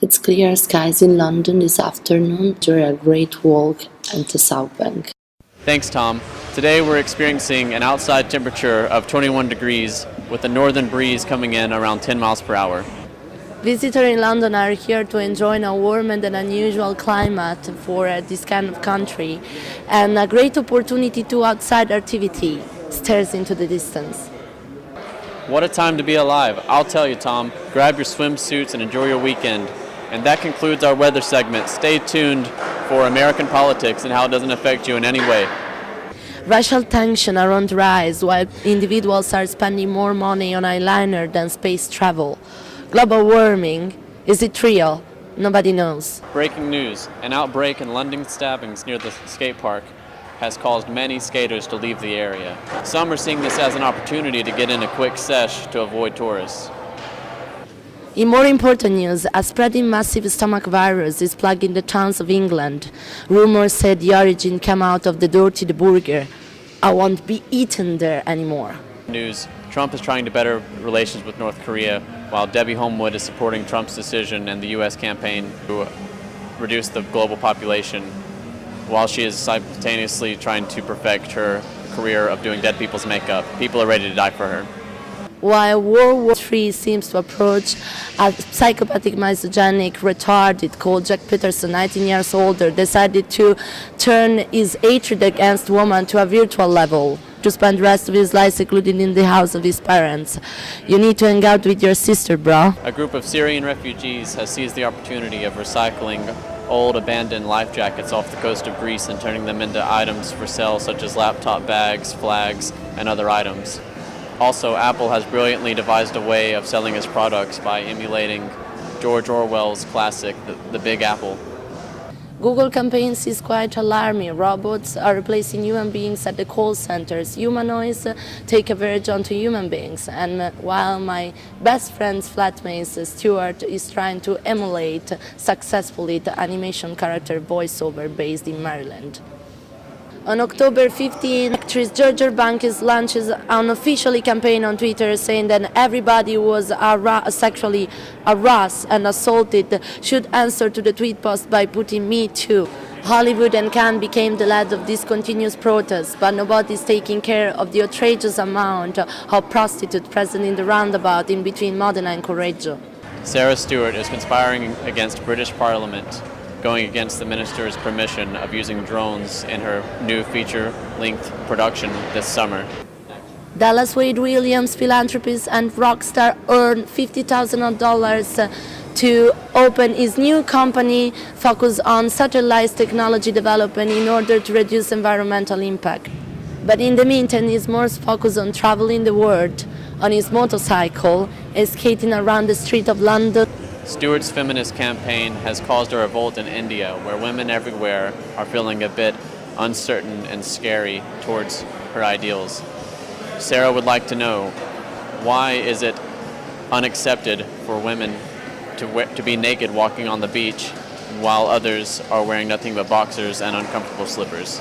It's clear skies in London this afternoon during a great walk at the Southbank. Thanks, Tom. Today we're experiencing an outside temperature of 21 degrees with a northern breeze coming in around 10 miles per hour. Visitors in London are here to enjoy a warm and an unusual climate for this kind of country, and a great opportunity to outside activity stares into the distance. What a time to be alive. I'll tell you, Tom. Grab your swimsuits and enjoy your weekend. And that concludes our weather segment. Stay tuned for American politics and how it doesn't affect you in any way. Racial tension are on the rise while individuals are spending more money on eyeliner than space travel. Global warming, is it real? Nobody knows. Breaking news. An outbreak in London stabbings near the skate park has caused many skaters to leave the area. Some are seeing this as an opportunity to get in a quick sesh to avoid tourists. In more important news, a spreading massive stomach virus is plaguing the towns of England. Rumors said the origin came out of the dirty burger. I won't be eaten there anymore. News. Trump is trying to better relations with North Korea, while Debbie Homewood is supporting Trump's decision and the U.S. campaign to reduce the global population, while she is simultaneously trying to perfect her career of doing dead people's makeup. People are ready to die for her. While World War III seems to approach, a psychopathic, misogynic, retarded called Jack Peterson, 19 years older, decided to turn his hatred against women to a virtual level, to spend the rest of his life secluded in the house of his parents. You need to hang out with your sister, bro. A group of Syrian refugees has seized the opportunity of recycling old abandoned life jackets off the coast of Greece and turning them into items for sale such as laptop bags, flags, and other items. Also, Apple has brilliantly devised a way of selling its products by emulating George Orwell's classic, The Big Apple. Google campaigns is quite alarming. Robots are replacing human beings at the call centers. Humanoids take average onto human beings. And while my best friend's flatmate, Stuart, is trying to emulate successfully the animation character voiceover based in Maryland. On October 15, actress Georgia Banks launches an official campaign on Twitter saying that everybody who was sexually harassed and assaulted should answer to the tweet post by putting "Me Too." Hollywood and Cannes became the lead of this continuous protest, but nobody is taking care of the outrageous amount of prostitutes present in the roundabout in between Modena and Correggio. Sarah Stuart is conspiring against British Parliament, going against the minister's permission of using drones in her new feature-length production this summer. Dallas Wade Williams, philanthropist and rock star, earned $50,000 to open his new company focused on satellite technology development in order to reduce environmental impact. But in the meantime, he's more focused on traveling the world on his motorcycle and skating around the streets of London. Stuart's feminist campaign has caused a revolt in India, where women everywhere are feeling a bit uncertain and scary towards her ideals. Sarah would like to know, why is it unaccepted for women to be naked walking on the beach while others are wearing nothing but boxers and uncomfortable slippers?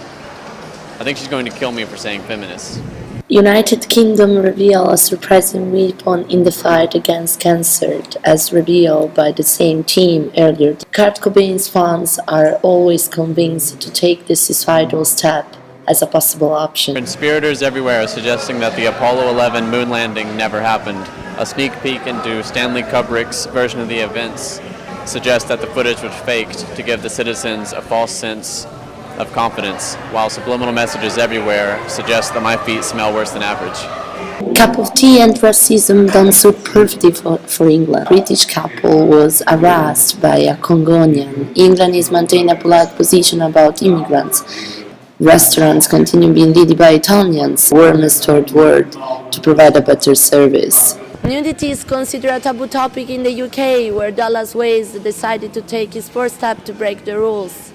I think she's going to kill me for saying feminist. United Kingdom reveal a surprising weapon in the fight against cancer, as revealed by the same team earlier. Kurt Cobain's fans are always convinced to take this suicidal step as a possible option. Conspirators everywhere are suggesting that the Apollo 11 moon landing never happened. A sneak peek into Stanley Kubrick's version of the events suggests that the footage was faked to give the citizens a false sense of confidence, while subliminal messages everywhere suggest that my feet smell worse than average. Cup of tea and racism done so perfectly for England. British couple was harassed by a Congonian. England is maintaining a polite position about immigrants. Restaurants continue being led by Italians, warmest toward world, to provide a better service. Nudity is considered a taboo topic in the UK, where Dallas Wade decided to take his first step to break the rules.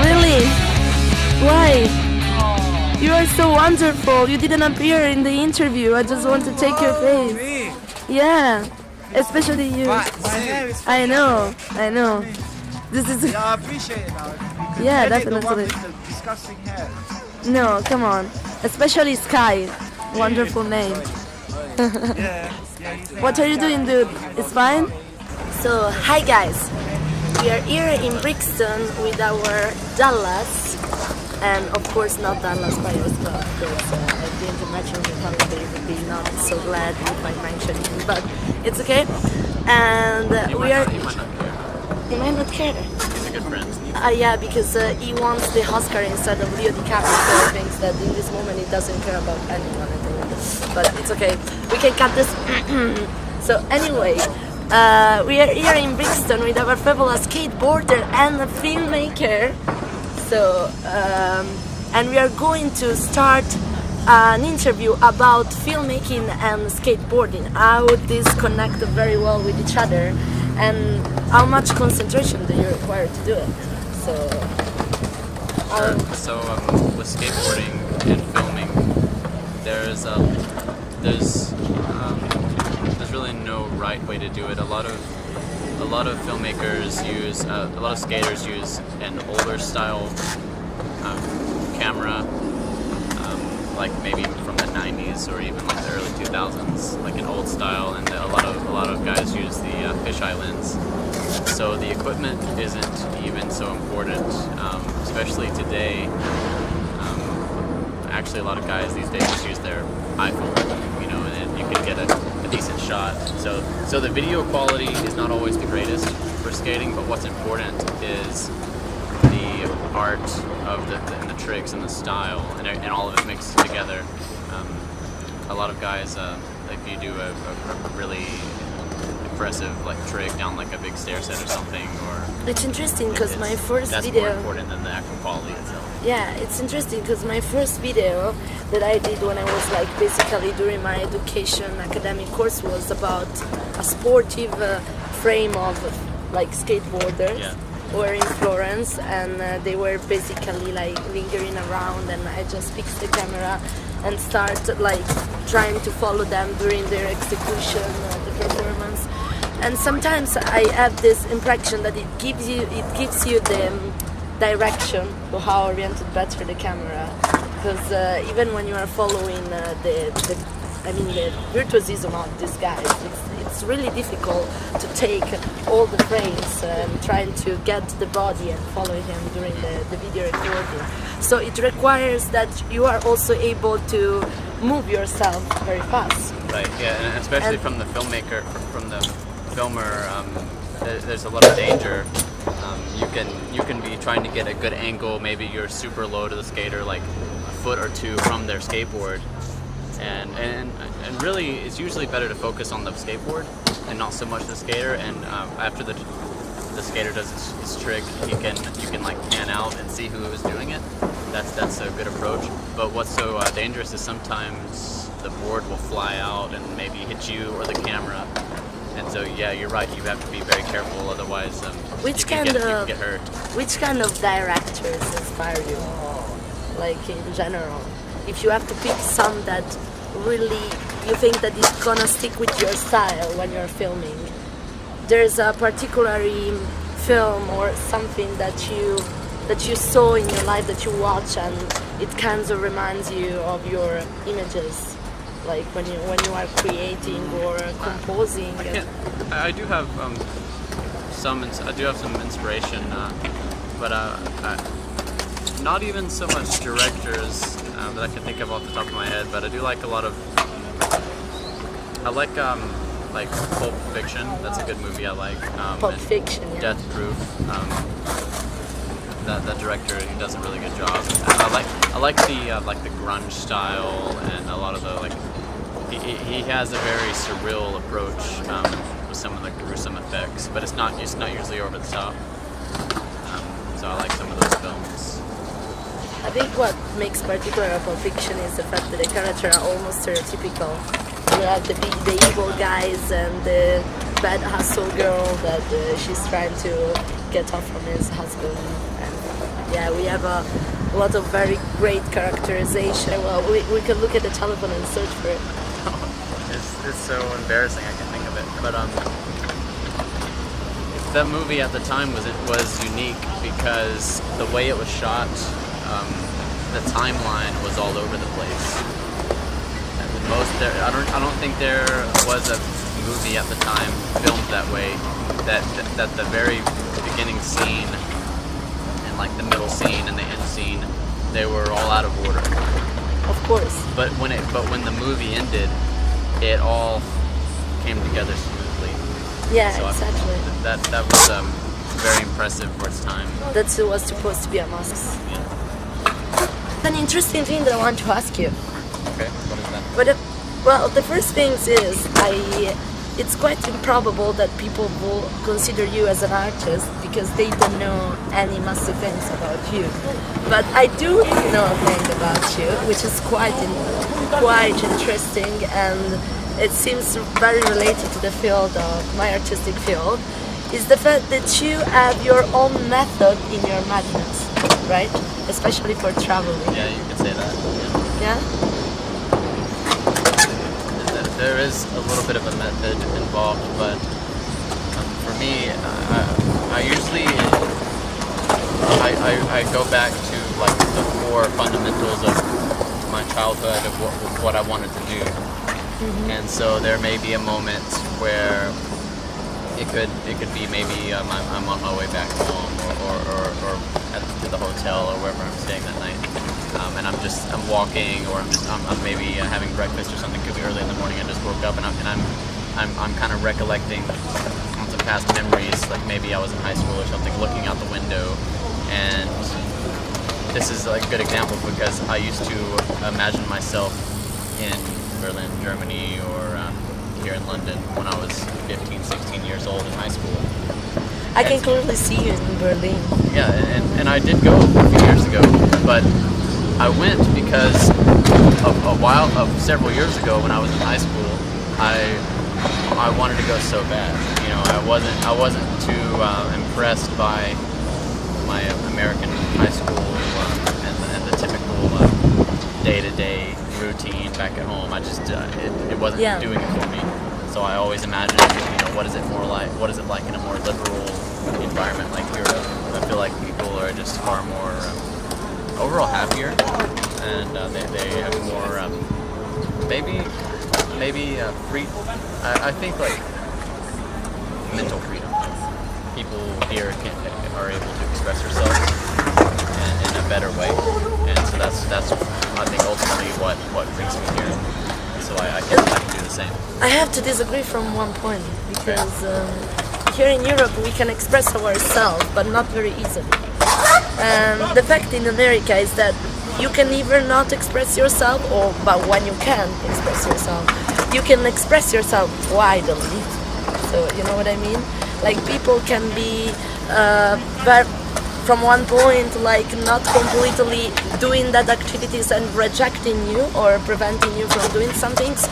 Really? Why? You are so wonderful. You didn't appear in the interview. I just want to take your face. Me? Yeah, especially you. My hair is I know. This is. yeah, I appreciate it now. Yeah, Edit the one definitely. with the disgusting hair. No, come on. Especially Sky. Wonderful name. Yeah. What are you doing, dude? It's fine? So, hi guys. We are here in Brixton with our Dallas. And of course not Dallas by yourself, because I didn't imagine the family would be not so glad if I mentioned him, but it's okay. And we are... He might not care. He might not care. He's a good friend. Yeah, because he wants the Oscar instead of Leo DiCaprio, so he thinks that in this moment he doesn't care about anyone, I think. But it's okay. We can cut this. So anyway, we are here in Brixton with our fabulous skateboarder and a filmmaker. So, and we are going to start an interview about filmmaking and skateboarding, how this connect very well with each other, and how much concentration do you require to do it. So, So with skateboarding and filming, there's really no right way to do it. A lot of filmmakers use, a lot of skaters use an older style camera, like maybe from the 90s or even like the early 2000s, like an old style, and a lot of guys use the fisheye lens. So the equipment isn't even so important, especially today. Actually, a lot of guys these days just use their iPhone, you know, and you can get a decent shot. So the video quality is not always the greatest for skating, but what's important is the art of the tricks and the style, and all of it mixed together. A lot of guys, if you do a really impressive like trick down like a big stair set or something, or it's interesting because my first that's video. more important than the actual quality itself. Yeah, it's interesting because my first video that I did when I was like basically during my education academic course was about a sportive frame of like skateboarders. Yeah. Who were in Florence, and they were basically like lingering around, and I just fixed the camera and start like trying to follow them during their execution or the performance. And sometimes I have this impression that it gives you the direction to how oriented better the camera, because even when you are following the virtuosism of these guys, it's really difficult to take all the frames and trying to get the body and follow him during the video recording. So it requires that you are also able to move yourself very fast. Right. Yeah, and especially from the filmmaker, from the filmer, there's a lot of danger. You can be trying to get a good angle. Maybe you're super low to the skater, like a foot or two from their skateboard, and really it's usually better to focus on the skateboard and not so much the skater. And after the skater does his trick, you can like pan out and see who is doing it. That's a good approach. But what's so dangerous is sometimes the board will fly out and maybe hit you or the camera. And so, yeah, you're right. You have to be very careful, otherwise you can get hurt. Which kind of directors inspire you, like in general? If you have to pick some that really you think that it's gonna stick with your style when you're filming, there's a particular film or something that you saw in your life that you watch and it kind of reminds you of your images. Like when you are creating or composing. I do have some inspiration, but not even so much directors that I can think of off the top of my head. But I do like a lot of. I like Pulp Fiction. That's a good movie. I like Pulp Fiction. Yeah. Death Proof. That director, he does a really good job. I like the grunge style and a lot of the he has a very surreal approach with some of the gruesome effects, but it's not usually over the top. So I like some of those films. I think what makes particular Pulp Fiction is the fact that the characters are almost stereotypical. we have the evil guys and the bad hustle girl that she's trying to get off from his husband. And yeah, we have a lot of very great characterization. Well, we can look at the telephone and search for it. It's so embarrassing I can think of it. But that movie at the time was unique because the way it was shot, the timeline was all over the place. And I don't think there was a movie at the time filmed that way. That the very beginning scene and like the middle scene and the end scene, they were all out of order. Of course. But when the movie ended, it all came together smoothly. Yeah, So exactly. that was very impressive for its time. That was supposed to be a must. Yeah. An interesting thing that I want to ask you. Okay, what is that? But well, the first thing is it's quite improbable that people will consider you as an artist because they don't know any massive things about you. But I do know a thing about you, which is quite interesting, and it seems very related to the field of my artistic field, is the fact that you have your own method in your madness, right? Especially for traveling. Yeah, you could say that. Yeah? There is a little bit of a method involved, but for me, I usually I go back to like the core fundamentals of my childhood of what I wanted to do, and so there may be a moment where it could be maybe I'm on my way back home or to the hotel or wherever I'm staying that night. And I'm walking, or I'm maybe having breakfast or something. Could be early in the morning. I just woke up, and I'm kind of recollecting on some past memories. Like maybe I was in high school or something, looking out the window. And this is a good example because I used to imagine myself in Berlin, Germany, or here in London when I was 15, 16 years old in high school. I can clearly see you in Berlin. Yeah, and I did go a few years ago, but I went because several years ago when I was in high school, I wanted to go so bad. You know, I wasn't too impressed by my American high school and the typical day-to-day routine back at home. I just it wasn't doing it for me. So I always imagined, what is it like in a more liberal environment like Europe? I feel like people are just far more overall happier, and they have more maybe free. I think like mental freedom. People here are able to express themselves in a better way, and so that's I think ultimately what brings me here. So I can do the same. I have to disagree from one point because here in Europe we can express ourselves, but not very easily. The fact in America is that you can either not express yourself, but when you can express yourself, you can express yourself widely. So you know what I mean? Like people can be from one point like not completely doing that activities and rejecting you or preventing you from doing some things.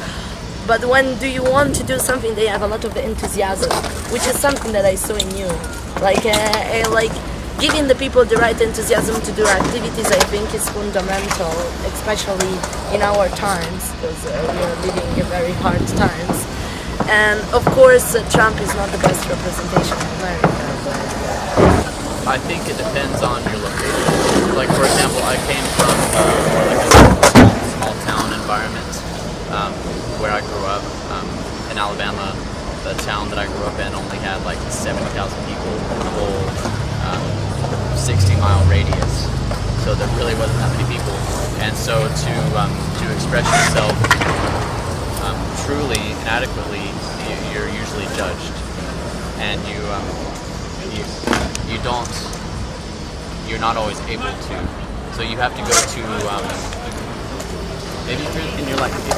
But when do you want to do something, they have a lot of enthusiasm, which is something that I saw in you. Like giving the people the right enthusiasm to do activities, I think is fundamental, especially in our times, because we are living very hard times. And of course, Trump is not the best representation of America. I think it depends on your location. Like for example, I came from more like a small town environment where I grew up in Alabama. The town that I grew up in only had like 70,000 people in the whole 60-mile radius. So there really wasn't that many people. And so to express yourself truly and adequately, you're usually judged, and you're not always able to. So you have to go to maybe if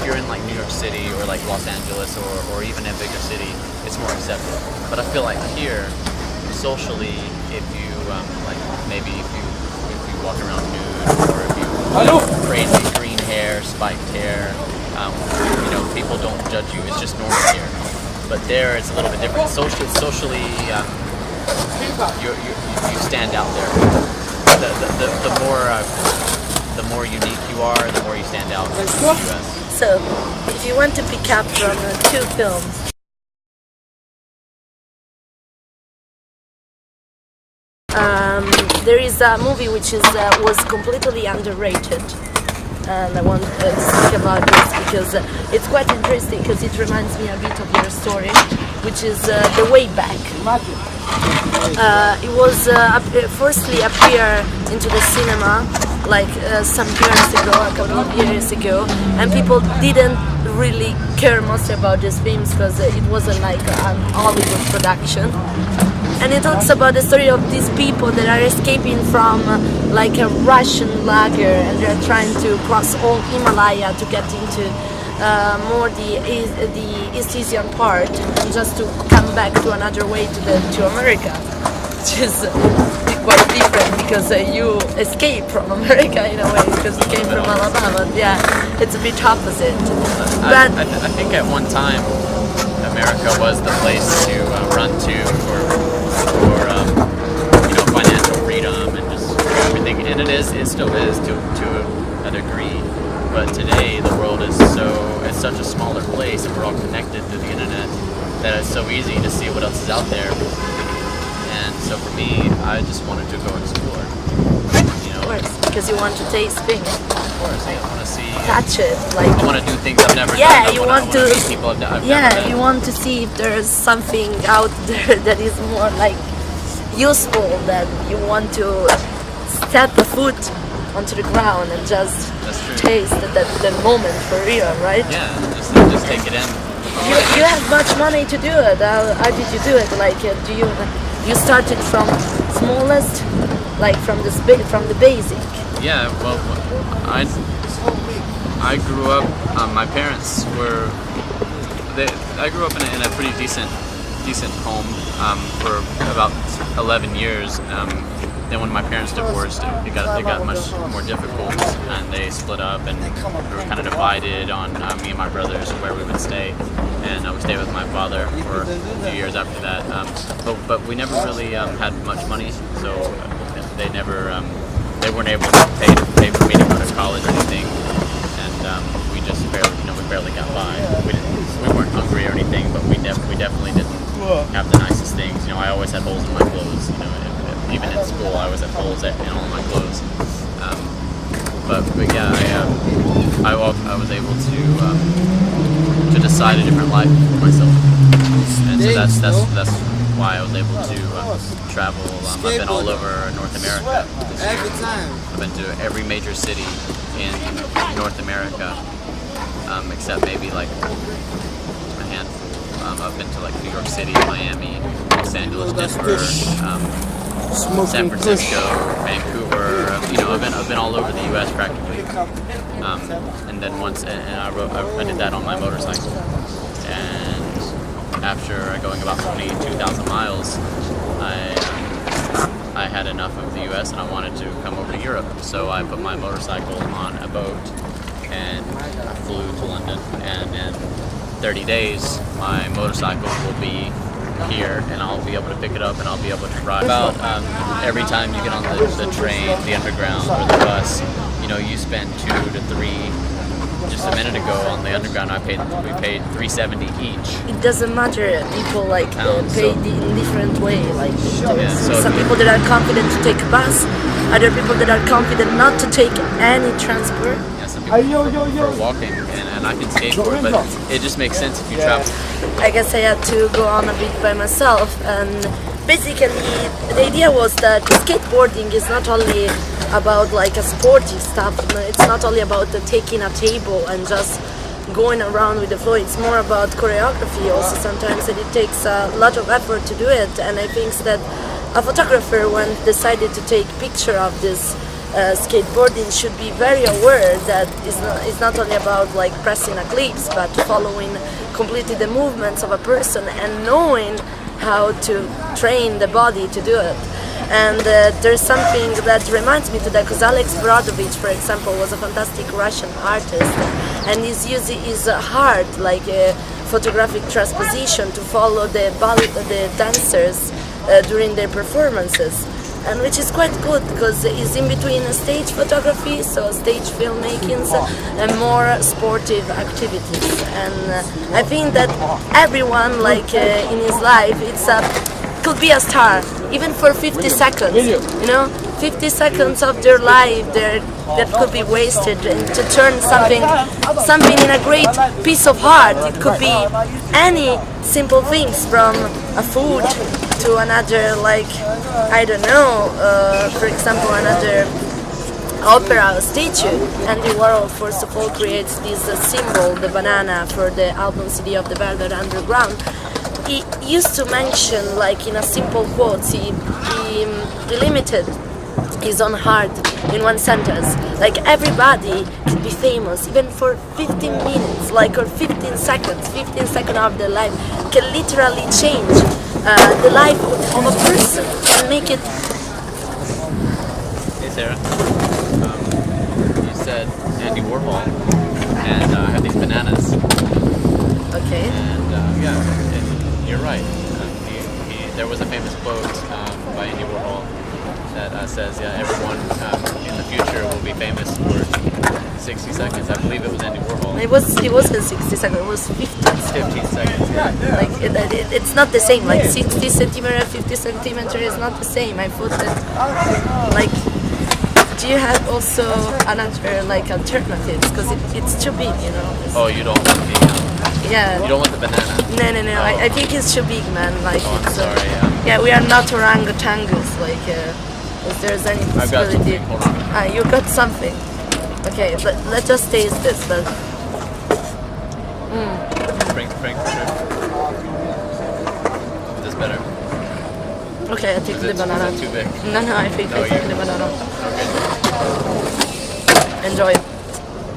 you're in like New York City or like Los Angeles or even a bigger city, it's more accepted. But I feel like here, socially, if you maybe if you walk around nude, or if you have crazy green hair, spiked hair, people don't judge you. It's just normal here. But there, it's a little bit different. Socially, you stand out there. The more unique you are, the more you stand out in the U.S. So, if you want to pick up from two films, there is a movie which was completely underrated, and I want to speak about this because it's quite interesting because it reminds me a bit of your story, which is The Way Back. It was firstly appeared into the cinema like some years ago, a couple of years ago, and people didn't really care much about these films because it wasn't like an Hollywood production. And it talks about the story of these people that are escaping from like a Russian lager, and they're trying to cross all Himalaya to get into more the East Asian part, and just to come back to another way to America, which is quite different because you escape from America in a way because you came from Alabama. Yeah, it's a bit opposite. But I think at one time America was the place to run to for financial freedom and just everything, and it still is to a degree. But today the world is it's such a smaller place, and we're all connected through the internet that it's so easy to see what else is out there. And so for me, I just wanted to go explore. of course, because you want to taste things. Of course, I want to see. Touch it, like. I want to do things I've never done. Yeah, you want to. Meet people I've never met. You want to see if there's something out there that is more like useful. That you want to step a foot onto the ground and just taste the moment for real, right? Yeah, just take it in. You have much money to do it. How did you do it? Like, you started from smallest, like from the basic? Yeah, well, I grew up. My parents were. I grew up in a pretty decent home for about 11 years. Then when my parents divorced, it got much more difficult, and they split up, and we were kind of divided on me and my brothers where we would stay. And I would stay with my father for a few years after that. But we never really had much money, so they weren't able to pay for me to go to college or anything, and we just barely got by. We weren't hungry or anything, but we definitely didn't have the nicest things. I always had holes in my clothes. Even in school, I always had holes in all my clothes. But yeah, I was able to decide a different life for myself, and so that's why I was able to travel. I've been all over North America this year. I've been to every major city in North America, except maybe like a handful. I've been to like New York City, Miami, Los Angeles, Denver, San Francisco, Vancouver. I've been all over the U.S. practically. And then once, and I did that on my motorcycle. And after going about 22,000 miles, I had enough of the U.S. and I wanted to come over to Europe. So I put my motorcycle on a boat and I flew to London. And in 30 days, my motorcycle will be here, and I'll be able to pick it up and I'll be able to ride. About every time you get on the train, the underground, or the bus, you spend 2 to 3. Just a minute ago on the underground, we paid $3.70 each. It doesn't matter. People pay in different way. Some so people that are confident to take a bus, other people that are confident not to take any transport. Yeah, some people prefer walking, and I can skateboard, but it just makes sense if you travel. I guess I had to go on a bit by myself, and basically the idea was that skateboarding is not only about like a sporty stuff. It's not only about taking a table and just going around with the flow. It's more about choreography also sometimes, and it takes a lot of effort to do it. And I think that a photographer, when decided to take picture of this skateboarding, should be very aware that it's not only about like pressing a clips, but following completely the movements of a person and knowing how to train the body to do it. And there's something that reminds me to that, because Alex Brodovich, for example, was a fantastic Russian artist, and he's using his heart like a photographic transposition to follow the dancers during their performances, and which is quite good because it's in between stage photography, so stage filmmakings, and more sportive activities. And I think that everyone, like in his life, could be a star, even for 50 seconds. You know, 50 seconds of their life that could be wasted, and to turn something in a great piece of art. It could be any simple things, from a food to another, like, I don't know, for example, another opera statue. Andy Warhol, first of all, creates this symbol, the banana, for the album CD of the Velvet Underground. He used to mention, like in a simple quote, he limited his own heart in one sentence. Like, everybody can be famous, even for 15 minutes, like, or 15 seconds. 15 seconds of their life can literally change the life of a person and make it. Hey Sarah, you said Andy Warhol, and I have these bananas. Okay. And yeah, you're right. There was a famous quote by Andy Warhol that says, yeah, everyone in the future will be famous for 60 seconds. I believe it was Andy Warhol. It wasn't 60 seconds, it was 15 seconds. Yeah. Like, it's not the same, like 60 centimeter, 50 centimeter is not the same. I thought that, like, do you have also another, like, alternatives? Because it's too big, you know. Oh, you don't want the... Yeah. You don't want the banana? No. Oh. I think it's too big, man. Like, oh, I'm sorry, yeah. Yeah, we are not orangutans, like, if there's any possibility. I've got something, hold on. You got something. Okay, let's just taste this, but... Frank, is this better? Okay, I take the banana. Is it too big? No, I think I take the banana. Okay. Enjoy.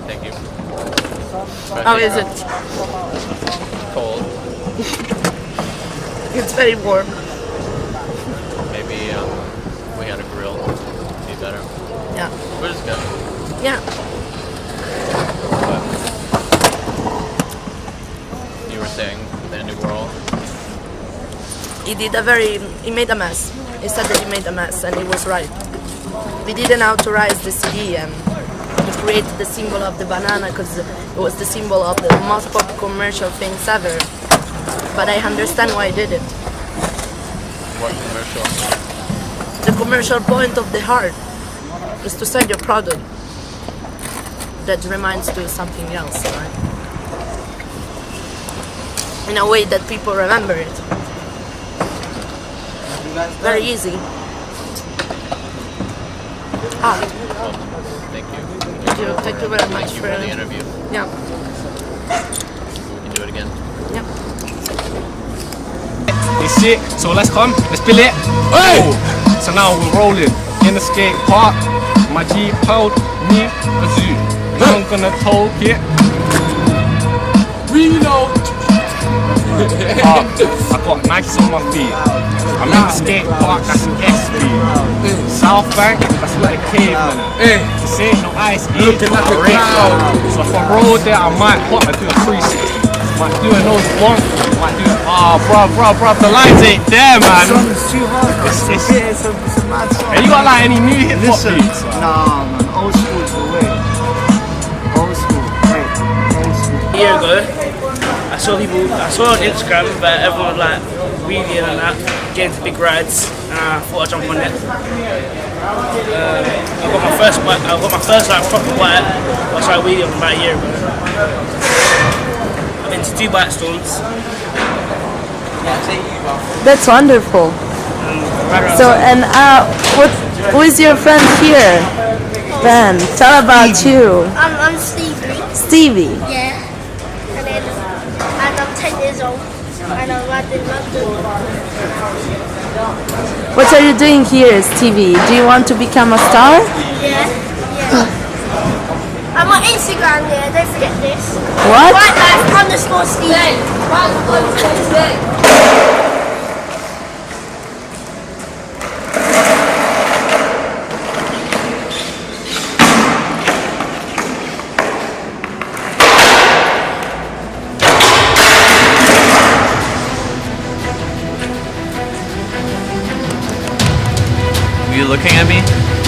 Thank you. How is it? Cold. It's very warm. Maybe we had a grill. Be better. Yeah. We're just good. Yeah. But you were saying with Andy Warhol? He made a mess. He said that he made a mess, and he was right. We didn't authorize the CD and he created the symbol of the banana because it was the symbol of the most pop commercial things ever. But I understand why he did it. What commercial? The commercial point of the heart is to sell your product that reminds to something else, right? In a way that people remember it. Very easy. Well, thank you. Thank you very much for the interview. Yeah. We can do it again. Yeah. It's it, so let's spill it. Hey! So now we're rolling in the skate park. My Jeep held me a zoo. I'm gonna talk it. Reload. I got Nikes on my feet. I'm in the skate park, that's an SB. Southbank, that's where the cavemen are. This ain't no ice age, but I rate. So if I roll there, I might do a 360. Might do a nose blunt, might do bro, the lines ain't there, man. It's too hard. It's a mad song. Hey, you got like any new hip hop Listen, beats? nah, man, old school is the way. Old school, wait, old school. A year ago, I saw on Instagram that everyone was like wheeling and that, getting to big rides, and I thought I'd jump on it. I got my first like proper bike. I started wheeling about a year ago. I've been to 2 bike storms. That's wonderful. So, and who is your friend here? Ben, tell about you. I'm Stevie. Stevie. Yeah. And I'm 10 years old. And I'm riding London. What are you doing here, Stevie? Do you want to become a star? Yeah. I'm on Instagram, yeah, don't forget this. What? _Stevie. you looking at me?